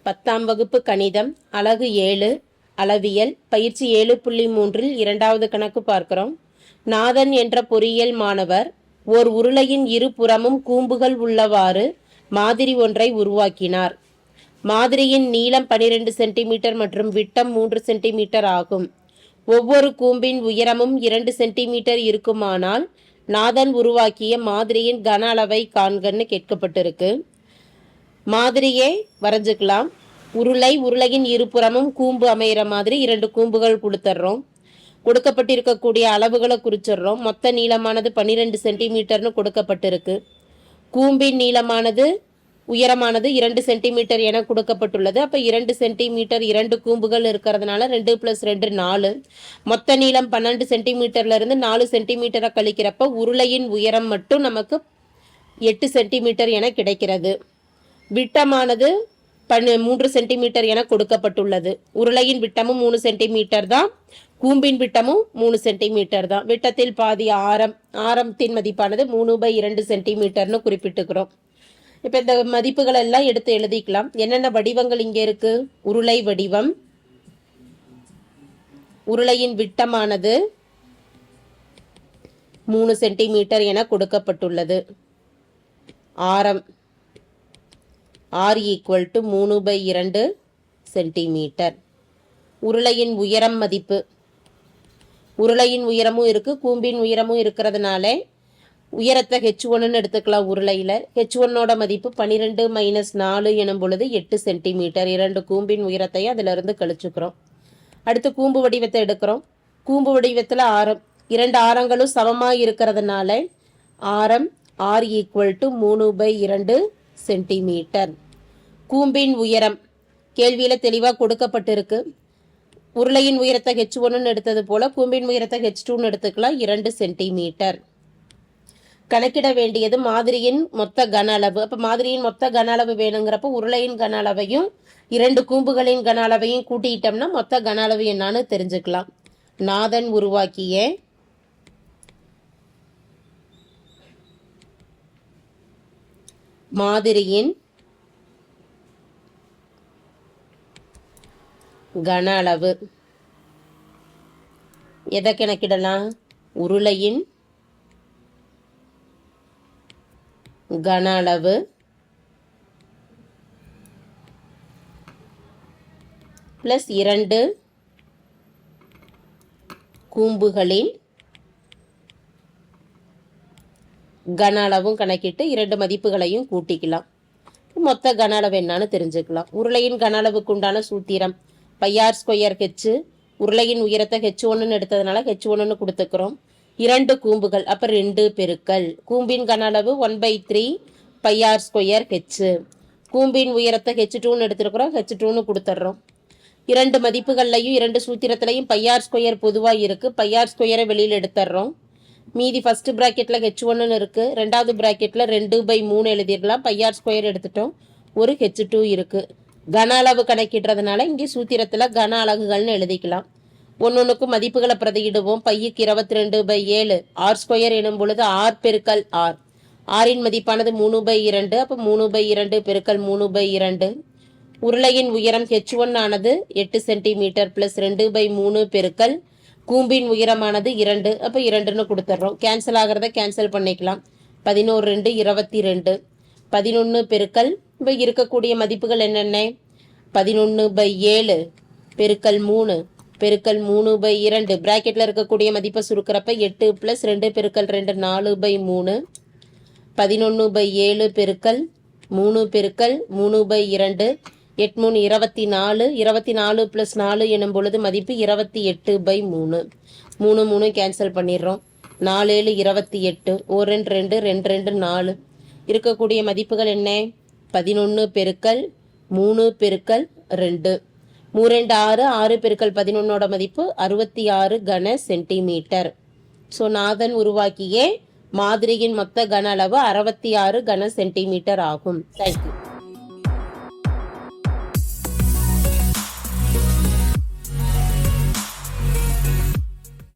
10ஆம் வகுப்பு கணிதம் அலகு 7 அளவியல் பயிற்சி 7.3 இரண்டாவது கணக்கு பார்க்கிறோம். நாதன் என்ற பொறியியல் மாணவர் ஓர் உருளையின் இரு புறமும் கூம்புகள் உள்ளவாறு மாதிரி ஒன்றை உருவாக்கினார். மாதிரியின் நீளம் 12 சென்டிமீட்டர் மற்றும் விட்டம் 3 சென்டிமீட்டர் ஆகும். ஒவ்வொரு கூம்பின் உயரமும் 2 சென்டிமீட்டர் இருக்குமானால் நாதன் உருவாக்கிய மாதிரியின் கன அளவை காண்கன்னு கேட்கப்பட்டிருக்கு. மாதிரியே வரைஞ்சுக்கலாம். உருளையின் இருபுறமும் கூம்பு அமைகிற மாதிரி 2 கூம்புகள் கொடுத்துட்றோம். கொடுக்கப்பட்டிருக்கக்கூடிய அளவுகளை குறிச்சிடுறோம். மொத்த நீளமானது 12 சென்டிமீட்டர்னு கொடுக்கப்பட்டிருக்கு. கூம்பின் நீளமானது உயரமானது 2 சென்டிமீட்டர் என கொடுக்கப்பட்டுள்ளது. அப்போ 2 சென்டிமீட்டர் 2 கூம்புகள் இருக்கிறதுனால 2 + 2 4. மொத்த நீளம் 12 சென்டிமீட்டர்ல இருந்து 4 சென்டிமீட்டரை கழிக்கிறப்ப உருளையின் உயரம் மட்டும் நமக்கு 8 சென்டிமீட்டர் என கிடைக்கிறது. விட்டமானது 3 சென்டிமீட்டர் என கொடுக்கப்பட்டுள்ளது. உருளையின் விட்டமும் 3 சென்டிமீட்டர் தான், கூம்பின் விட்டமும் 3 சென்டிமீட்டர் தான். விட்டத்தில் பாதி ஆரத்தின் மதிப்பானது 3/2 சென்டிமீட்டர்னு குறிப்பிட்டுக்கிறோம். இப்போ இந்த மதிப்புகள் எல்லாம் எடுத்து எழுதிக்கலாம். என்னென்ன வடிவங்கள் இங்கே இருக்கு? உருளை வடிவம். உருளையின் விட்டமானது 3 சென்டிமீட்டர் என கொடுக்கப்பட்டுள்ளது. ஆரம் r = 3/2 சென்டிமீட்டர். உருளையின் உயரம் மதிப்பு, உருளையின் உயரமும் இருக்கு, கூம்பின் உயரமும் இருக்கிறதுனால உயரத்தை h1ன்னு எடுத்துக்கலாம். உருளையில் h1ஓட மதிப்பு 12 - 4 எனும் பொழுது 8 சென்டிமீட்டர். 2 கூம்பின் உயரத்தையும் அதிலிருந்து கழிச்சுக்கிறோம். அடுத்து கூம்பு வடிவத்தை எடுக்கிறோம். கூம்பு வடிவத்தில் ஆரம், 2 ஆரங்களும் சமமாக இருக்கிறதுனால ஆரம் r = 3/2 சென்டிமீட்டர். கூம்பின் உயரம் கேள்வியில் தெளிவாக கொடுக்கப்பட்டிருக்கு. உருளையின் உயரத்தை h1ன்னு எடுத்தது போல கூம்பின் உயரத்தை h2ன்னு எடுத்துக்கலாம். 2 சென்டிமீட்டர். கணக்கிட வேண்டியது மாதிரியின் மொத்த கன அளவு. அப்போ மாதிரியின் மொத்த கன அளவு வேணுங்கிறப்ப உருளையின் கன அளவையும் 2 கூம்புகளின் கன அளவையும் கூட்டிட்டோம்னா மொத்த கன அளவு என்னன்னு தெரிஞ்சுக்கலாம். நாதன் உருவாக்கிய மாதிரியின் கன அளவு எதை கணக்கிடலாம்? உருளையின் கன அளவு + 2 கூம்புகளின் கன அளவும் கணக்கிட்டு 2 மதிப்புகளையும் கூட்டிக்கலாம். மொத்த கன அளவு என்னன்னு தெரிஞ்சுக்கலாம். உருளையின் கன அளவுக்கு உண்டான சூத்திரம் πr²h. உருளையின் உயரத்தை h1ன்னு எடுத்ததுனால h1ன்னு கொடுத்துக்கிறோம். 2 கூம்புகள், அப்போ 2 பெருக்கல் கூம்பின் கன அளவு 1/3 πr²h. கூம்பின் உயரத்தை h2ன்னு எடுத்துருக்கிறோம், h2ன்னு கொடுத்துட்றோம். 2 மதிப்புகள்லையும் 2 சூத்திரத்திலையும் πr² பொதுவாக இருக்குது. πr² வெளியில் எடுத்துடுறோம். மீதி ஃபர்ஸ்ட் ப்ராக்கெட்டில் h1ன்னு இருக்குது, ரெண்டாவது ப்ராக்கெட்டில் 2/3 எழுதிடலாம். πr² எடுத்துட்டோம், ஒரு h2 இருக்குது. கன அளவு கணக்கிடுறதுனால இங்கே சூத்திரத்தில் கன அலகுகள்னு எழுதிக்கலாம். ஒன்னொன்றுக்கும் மதிப்புகளை பிரதியிடுவோம். பைக்கு 22/7, r² எனும் பொழுது r பெருக்கல் r. ஆரின் மதிப்பானது 3/2, அப்போ 3/2 பெருக்கல் 3/2. உருளையின் உயரம் h1 ஆனது 8 சென்டிமீட்டர் + 2/3 பெருக்கல் கூம்பின் உயரமானது 2, அப்போ 2ன்னு கொடுத்துட்றோம். கேன்சல் ஆகிறத கேன்சல் பண்ணிக்கலாம். 11 2 22. 11 பெருக்கல் இப்போ இருக்கக்கூடிய மதிப்புகள் என்னென்ன? 11/7 பெருக்கல் 3 பெருக்கல் 3/2. பிராக்கெட்டில் இருக்கக்கூடிய மதிப்பை சுருக்கிறப்ப 8 + 2 பெருக்கல் 2 4/3. 11/7 பெருக்கல் 3 பெருக்கல் 3/2. 8 3 24. 24 + 4 எனும் பொழுது மதிப்பு 28/3. 3 3 கேன்சல் பண்ணிடுறோம். 4 7 28. 1 2 2 2 4. இருக்கக்கூடிய மதிப்புகள் என்ன? 11 பெருக்கல் 3 பெருக்கல் 2. 3 2 6. 6 பெருக்கல் 11ஓட மதிப்பு 66 கன சென்டிமீட்டர். ஸோ நாதன் உருவாக்கிய மாதிரியின் மொத்த கன அளவு 66 கன சென்டிமீட்டர் ஆகும். தேங்க்யூ.